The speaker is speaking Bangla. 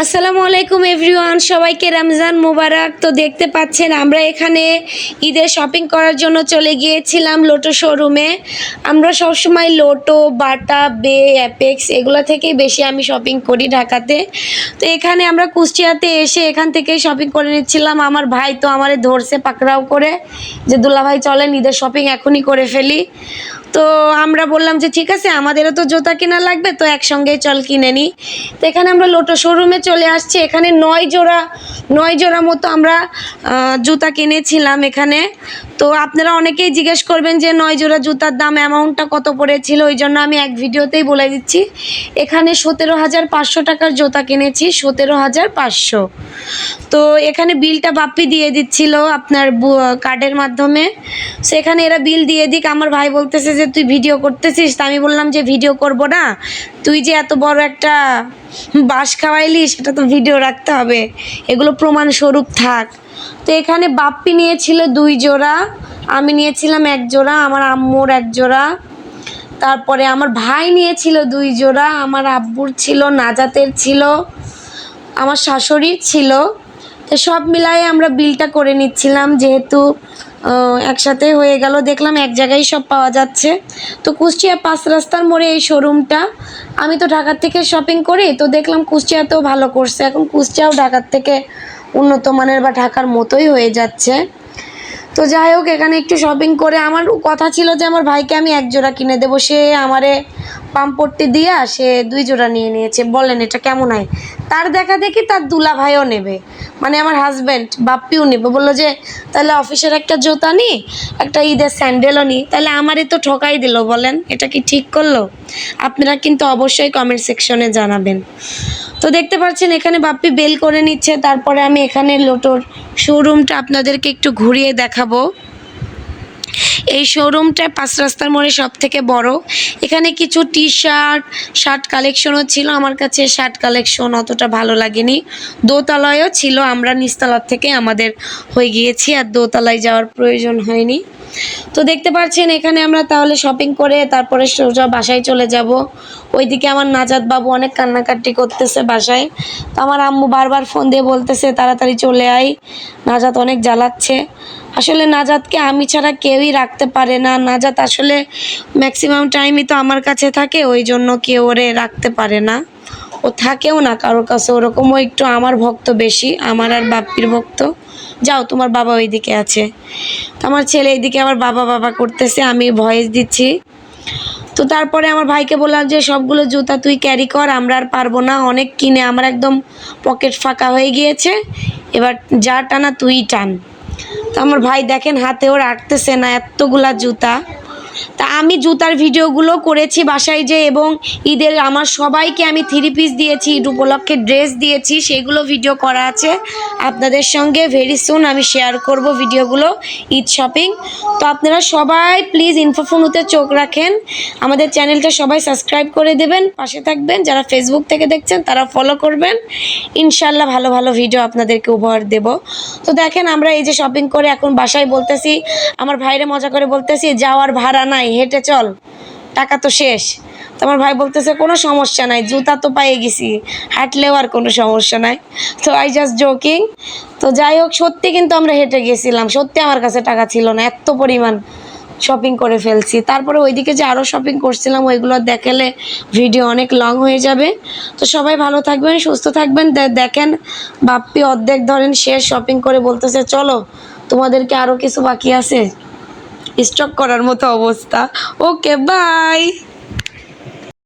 আসসালামু আলাইকুম এভরিওয়ান, সবাইকে রমজান মোবারক। তো দেখতে পাচ্ছেন আমরা এখানে ঈদের শপিং করার জন্য চলে গিয়েছিলাম লোটো শোরুমে। আমরা সবসময় লোটো, বাটা, বে, অ্যাপেক্স এগুলো থেকেই বেশি আমি শপিং করি ঢাকাতে। তো এখানে আমরা কুষ্টিয়াতে এসে এখান থেকেই শপিং করে নিচ্ছিলাম। আমার ভাই তো আমারে ধরছে পাকড়াও করে যে দুলাভাই চলেন ঈদের শপিং এখনই করে ফেলি। তো আমরা বললাম যে ঠিক আছে, আমাদেরও তো জুতা কেনা লাগবে, তো একসঙ্গেই চল কিনে নিই। তো এখানে আমরা লোটো শোরুমে চলে আসছি। এখানে 9 জোড়া মতো আমরা জুতা কিনেছিলাম এখানে। তো আপনারা অনেকেই জিজ্ঞেস করবেন যে 9 জোড়া জুতার দাম অ্যামাউন্টটা কত পড়েছিল, ওই জন্য আমি এক ভিডিওতেই বলে দিচ্ছি। এখানে 17,500 টাকার জুতা কিনেছি, 17,500। তো এখানে বিলটা বাপ্পি দিয়ে দিচ্ছিল আপনার কার্ডের মাধ্যমে। সেখানে এরা বিল দিয়ে দিক। আমার ভাই বলতেছে যে তুই ভিডিও করতেছিস। তা আমি বললাম যে ভিডিও করব না, তুই যে এত বড় একটা বাঁশ খাওয়াইলি সেটা তো ভিডিও রাখতে হবে, এগুলো প্রমাণস্বরূপ থাক। তো এখানে বাপ্পি নিয়েছিল 2 জোড়া, আমি নিয়েছিলাম 1 জোড়া, আমার আম্মুর 1 জোড়া, তারপরে আমার ভাই নিয়েছিল 2 জোড়া, আমার আব্বুর ছিল, নাজাতের ছিল, আমার শাশুড়ির ছিল। তো সব মিলায়ে আমরা বিলটা করে নিচ্ছিলাম, যেহেতু একসাথে হয়ে গেল। দেখলাম এক জায়গায় সব পাওয়া যাচ্ছে। তো কুষ্টিয়া 5 রাস্তার মোড়ে এই শোরুমটা। আমি তো ঢাকার থেকে শপিং করি, তো দেখলাম কুষ্টিয়াতেও ভালো করছে। এখন কুষ্টিয়াও ঢাকার থেকে উন্নত মানের বা ঢাকার মতোই হয়ে যাচ্ছে। তো যাই হোক, এখানে একটু শপিং করে আমার কথা ছিল যে আমার ভাইকে আমি 1 জোড়া কিনে দেবো। সে আমারে পাম্পট্টি দিয়া সে 2 জোড়া নিয়ে নিয়েছে। বলেন এটা কেমন হয়? তার দেখা দেখি তার দুলা ভাইও নেবে, মানে আমার হাজব্যান্ড বাপ্পিও নেবে। বললো যে তাহলে অফিসের একটা জুতা নিই, একটা ঈদের স্যান্ডেলও নিই। তাহলে আমারই তো ঠকাই দিল। বলেন এটা কি ঠিক করলো? আপনারা কিন্তু অবশ্যই কমেন্ট সেকশনে জানাবেন। তো দেখতে পাচ্ছেন এখানে বাপ্পি বেল করে নিচ্ছে। তারপরে আমি এখানে লোটোর শোরুমটা আপনাদেরকে একটু ঘুরিয়ে দেখাবো। এই শোরুমটা 5 রাস্তার মোড়ে সব থেকে বড়। এখানে কিছু শার্ট কালেকশনও ছিল। আমার কাছে শার্ট কালেকশন অতটা ভালো লাগেনি। দোতলায়ও ছিল, আমরা নিচতলার থেকে আমাদের হয়ে গিয়েছি, আর দোতলায় যাওয়ার প্রয়োজন হয়নি। তো দেখতে পাচ্ছেন এখানে আমরা তাহলে শপিং করে তারপরে সোজা বাসায় চলে যাব। ওইদিকে আমার নাজাত বাবু অনেক কান্নাকাটি করতেছে বাসায়। তো আমার আম্মু বারবার ফোন দিয়ে বলতেছে তাড়াতাড়ি চলে আয়, নাজাত অনেক জ্বালাচ্ছে। আসলে নাজাতকে আমি ছাড়া কেউই রাখতে পারে না। নাজাত আসলে ম্যাক্সিমাম টাইমই তো আমার কাছে থাকে, ওই জন্য কেউ ওরে রাখতে পারে না। ও থাকেও না কারোর কাছে, ওরকমও একটু আমার ভক্ত বেশি, আমার আর বাপ্পির ভক্ত। যাও, তোমার বাবা ওইদিকে আছে। তো আমার ছেলে এইদিকে আবার বাবা বাবা করতেছে, আমি ভয়েস দিচ্ছি। তো তারপরে আমার ভাইকে বললাম যে সবগুলো জুতা তুই ক্যারি কর, আমরা আর পারবো না, অনেক কিনে আমার একদম পকেট ফাঁকা হয়ে গিয়েছে, এবার যা টানা তুই টান। তো আমার ভাই দেখেন হাতেও রাখতেছে না এতগুলা জুতা। তা আমি জুতার ভিডিওগুলো করেছি বাসায় যে, এবং ঈদের আমার সবাইকে আমি 3 পিস দিয়েছি, ঈদ উপলক্ষে ড্রেস দিয়েছি, সেগুলো ভিডিও করা আছে আপনাদের সঙ্গে। ভেরি সুন আমি শেয়ার করব ভিডিওগুলো, ঈদ শপিং। তো আপনারা সবাই প্লিজ ইনফোফোনুতে চোখ রাখেন, আমাদের চ্যানেলটা সবাই সাবস্ক্রাইব করে দেবেন, পাশে থাকবেন। যারা ফেসবুক থেকে দেখছেন তারা ফলো করবেন। ইনশাল্লাহ ভালো ভালো ভিডিও আপনাদেরকে উপহার দেব। তো দেখেন আমরা এই যে শপিং করে এখন বাসায় বলতেছি, আমার ভাইরে মজা করে বলতেছি যাওয়ার ভাড়া নাই, হেঁটে চল, টাকা তো শেষ। তো আমার ভাই বলতেছে কোনো সমস্যা নাই, জুতা তো পেয়ে গেছি, হাঁটলেও আর কোনো সমস্যা নাই। তো আই জাস্ট জোকিং। তো যাই হোক, সত্যি কিন্তু আমরা হেঁটে গেছিলাম, সত্যি আমার কাছে টাকা ছিল না, এত পরিমাণ শপিং করে ফেলছি। তারপরে ওইদিকে যে আরও শপিং করছিলাম ওইগুলো দেখালে ভিডিও অনেক লং হয়ে যাবে। তো সবাই ভালো থাকবেন, সুস্থ থাকবেন। দেখেন বাপ্পি অর্ধেক ধরেন শেষ শপিং করে বলতেছে চলো তোমাদেরকে আরও কিছু বাকি আছে, স্টক করার মতো অবস্থা। Okay bye.